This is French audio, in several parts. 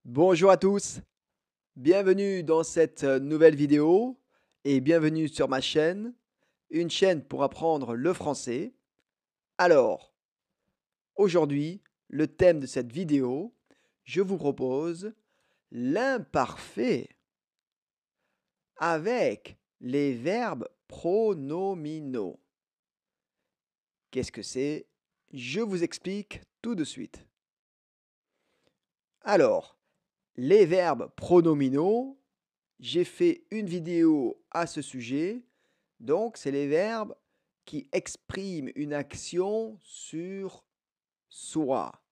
Bonjour à tous, bienvenue dans cette nouvelle vidéo et bienvenue sur ma chaîne, une chaîne pour apprendre le français. Alors, aujourd'hui, le thème de cette vidéo, je vous propose l'imparfait avec les verbes pronominaux. Qu'est-ce que c'est? Je vous explique tout de suite. Alors, les verbes pronominaux, j'ai fait une vidéo à ce sujet. Donc, c'est les verbes qui expriment une action sur soi.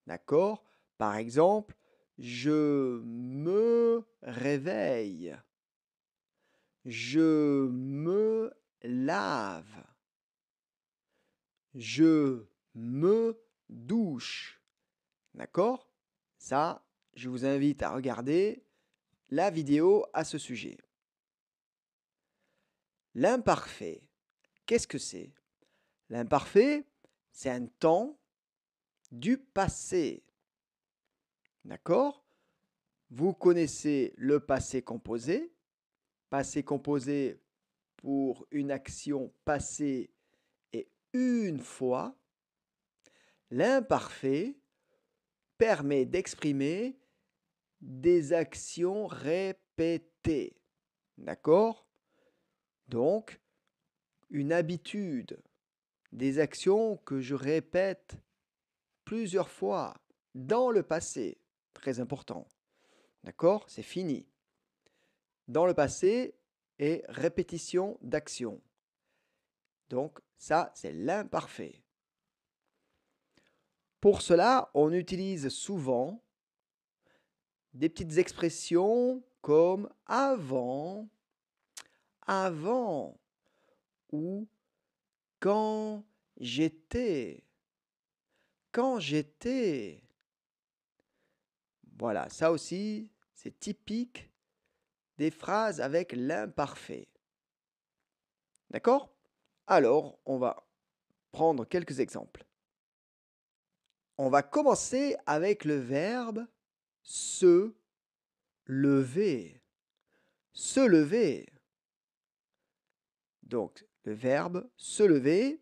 D'accord? Par exemple, je me réveille. Je me lave. Je me douche. D'accord? Ça, je vous invite à regarder la vidéo à ce sujet. L'imparfait, qu'est-ce que c'est? L'imparfait, c'est un temps du passé. D'accord? Vous connaissez le passé composé. Passé composé pour une action passée et une fois. L'imparfait permet d'exprimer des actions répétées. D'accord? Donc, une habitude, des actions que je répète plusieurs fois dans le passé. Très important. D'accord? C'est fini. Dans le passé et répétition d'action. Donc, ça, c'est l'imparfait. Pour cela, on utilise souvent des petites expressions comme avant, avant ou quand j'étais, quand j'étais. Voilà, ça aussi, c'est typique des phrases avec l'imparfait. D'accord? Alors, on va prendre quelques exemples. On va commencer avec le verbe se lever. Se lever. Donc, le verbe se lever,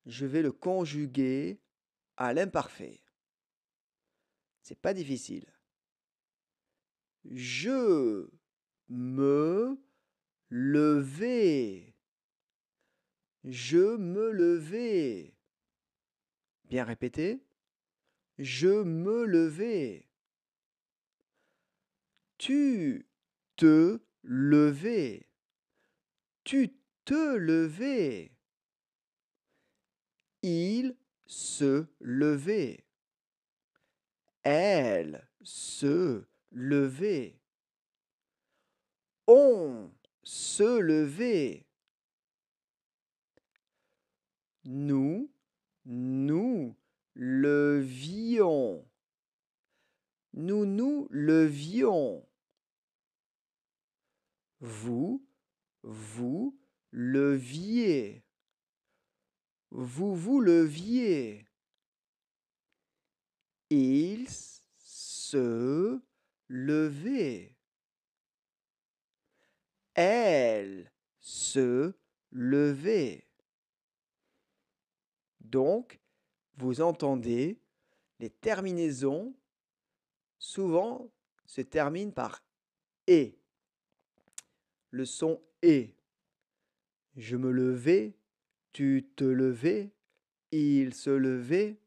je vais le conjuguer à l'imparfait. C'est pas difficile. Je me lever. Je me lever. Bien répété. Je me lever. Tu te lever. Tu te lever. Il se levait. Elle se levait. On se levait. Nous nous levions. Nous nous levions. Vous vous leviez. Vous vous leviez. Il se levait. Elle se levait. Donc, vous entendez, les terminaisons souvent se terminent par et. Le son est. Je me levais, tu te levais, il se levait.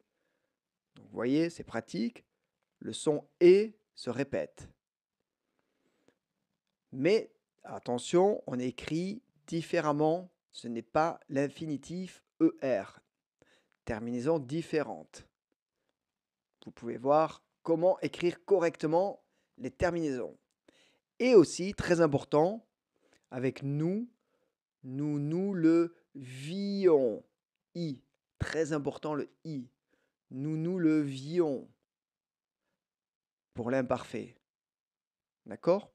Donc, vous voyez, c'est pratique. Le son et se répète. Mais attention, on écrit différemment. Ce n'est pas l'infinitif ER. Terminaison différente. Vous pouvez voir comment écrire correctement les terminaisons. Et aussi, très important, avec nous, nous nous levions. I. Très important le I. Nous nous levions. Pour l'imparfait. D'accord?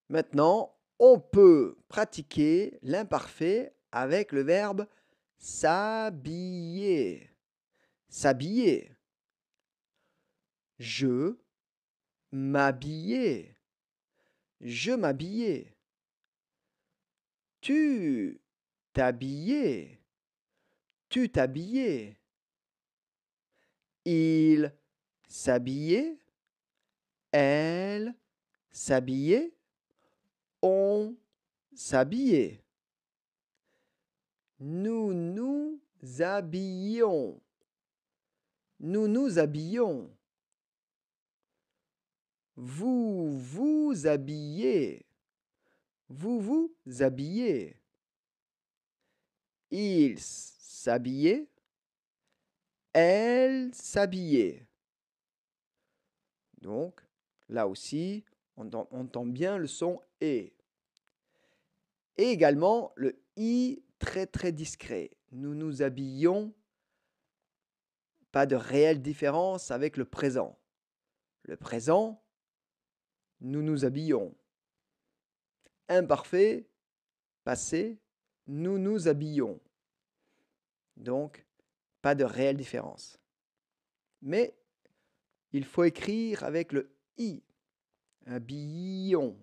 Maintenant, on peut pratiquer l'imparfait avec le verbe s'habiller. S'habiller. Je m'habillais. Je m'habillais. Tu t'habillais. Tu t'habillais. Il s'habillait. Elle s'habillait. On s'habillait. Nous nous habillions. Nous nous habillions. Vous vous habillez. Vous vous habillez. Il s'habillait. Elle s'habillait. Donc, là aussi, on entend bien le son « et ». Et également le « i » très très discret. Nous nous habillions. Pas de réelle différence avec le présent. Le présent, nous nous habillons. Imparfait, passé, nous nous habillons. Donc, pas de réelle différence. Mais il faut écrire avec le i. Habillons.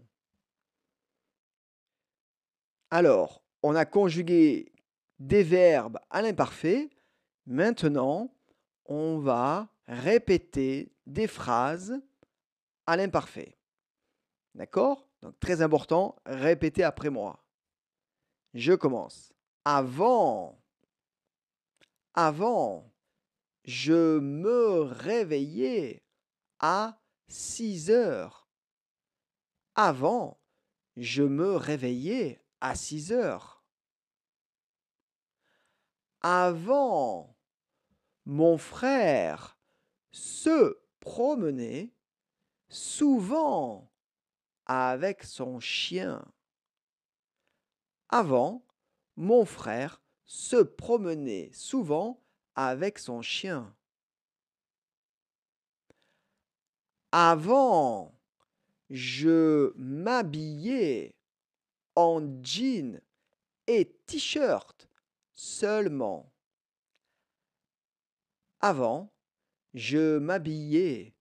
Alors, on a conjugué des verbes à l'imparfait. Maintenant, on va répéter des phrases à l'imparfait. D'accord? Donc, très important, répétez après moi. Je commence. Avant, je me réveillais à 6 heures. Avant, je me réveillais à 6 heures. Avant, mon frère se promenait souvent avec son chien. Avant, mon frère se promenait souvent avec son chien. Avant, je m'habillais en jean et t-shirt seulement. Avant, je m'habillais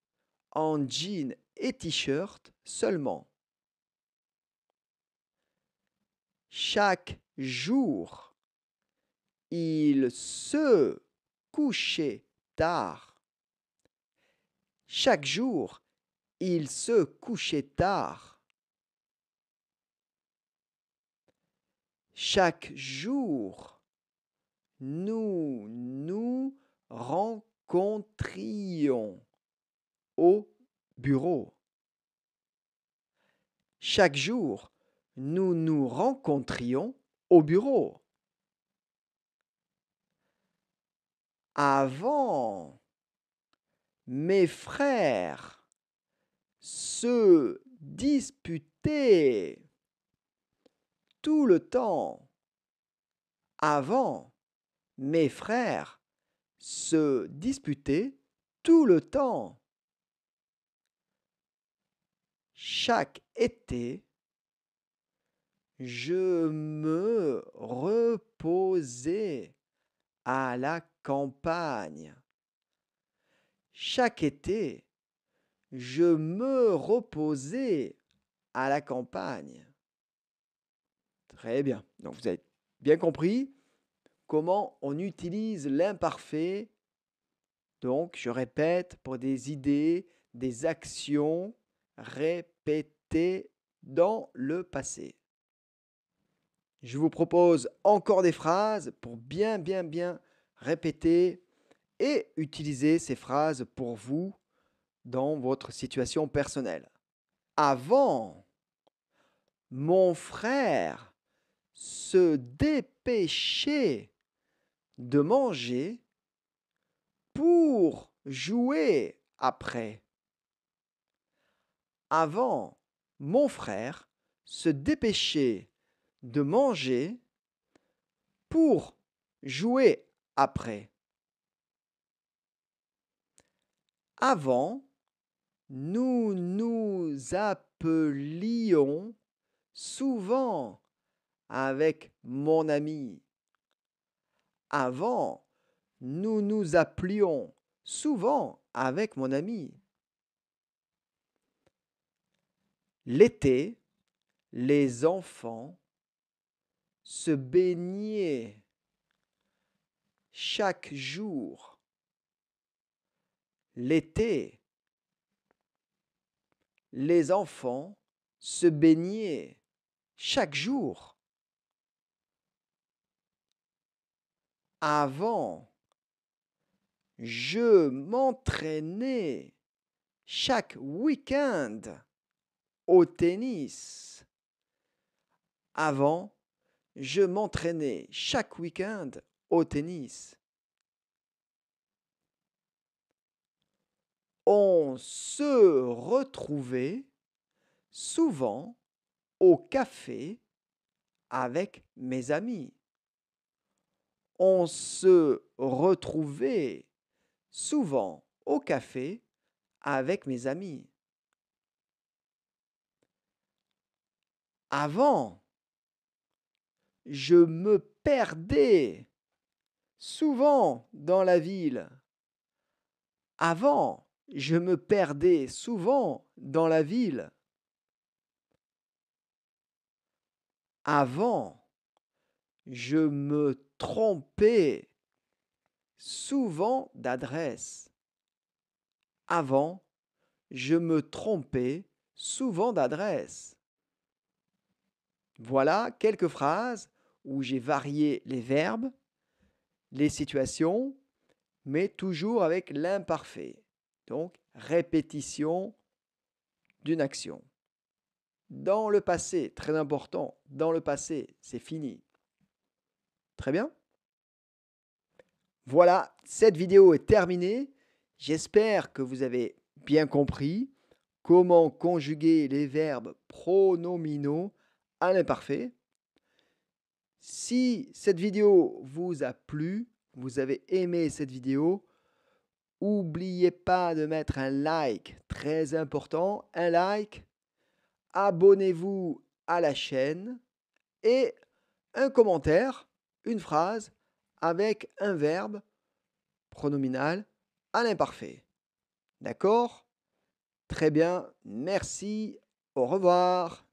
en jean et t-shirt seulement. Chaque jour, il se couchait tard. Chaque jour, il se couchait tard. Chaque jour, nous nous rencontrions au bureau. Chaque jour, nous nous rencontrions au bureau. Avant, mes frères se disputaient tout le temps. Avant, mes frères se disputaient tout le temps. Chaque été, je me reposais à la campagne. Chaque été, je me reposais à la campagne. Très bien. Donc, vous avez bien compris comment on utilise l'imparfait. Donc, je répète, pour des idées, des actions répétées dans le passé. Je vous propose encore des phrases pour bien répéter et utiliser ces phrases pour vous dans votre situation personnelle. Avant, mon frère se dépêchait de manger pour jouer après. Avant, mon frère se dépêchait de manger pour jouer après. Avant, nous nous appelions souvent avec mon ami. Avant, nous nous appelions souvent avec mon ami. L'été, les enfants se baignaient chaque jour. L'été, les enfants se baignaient chaque jour. Avant, je m'entraînais chaque week-end au tennis. Avant, je m'entraînais chaque week-end au tennis. On se retrouvait souvent au café avec mes amis. On se retrouvait souvent au café avec mes amis. Avant, je me perdais souvent dans la ville. Avant, je me perdais souvent dans la ville. Avant, je me trompais souvent d'adresse. Avant, je me trompais souvent d'adresse. Voilà quelques phrases où j'ai varié les verbes, les situations, mais toujours avec l'imparfait. Donc, répétition d'une action. Dans le passé, très important, dans le passé, c'est fini. Très bien. Voilà, cette vidéo est terminée. J'espère que vous avez bien compris comment conjuguer les verbes pronominaux à l'imparfait. Si cette vidéo vous a plu, vous avez aimé cette vidéo, n'oubliez pas de mettre un like, très important, un like. Abonnez-vous à la chaîne et un commentaire, une phrase avec un verbe pronominal à l'imparfait. D'accord? Très bien, merci, au revoir.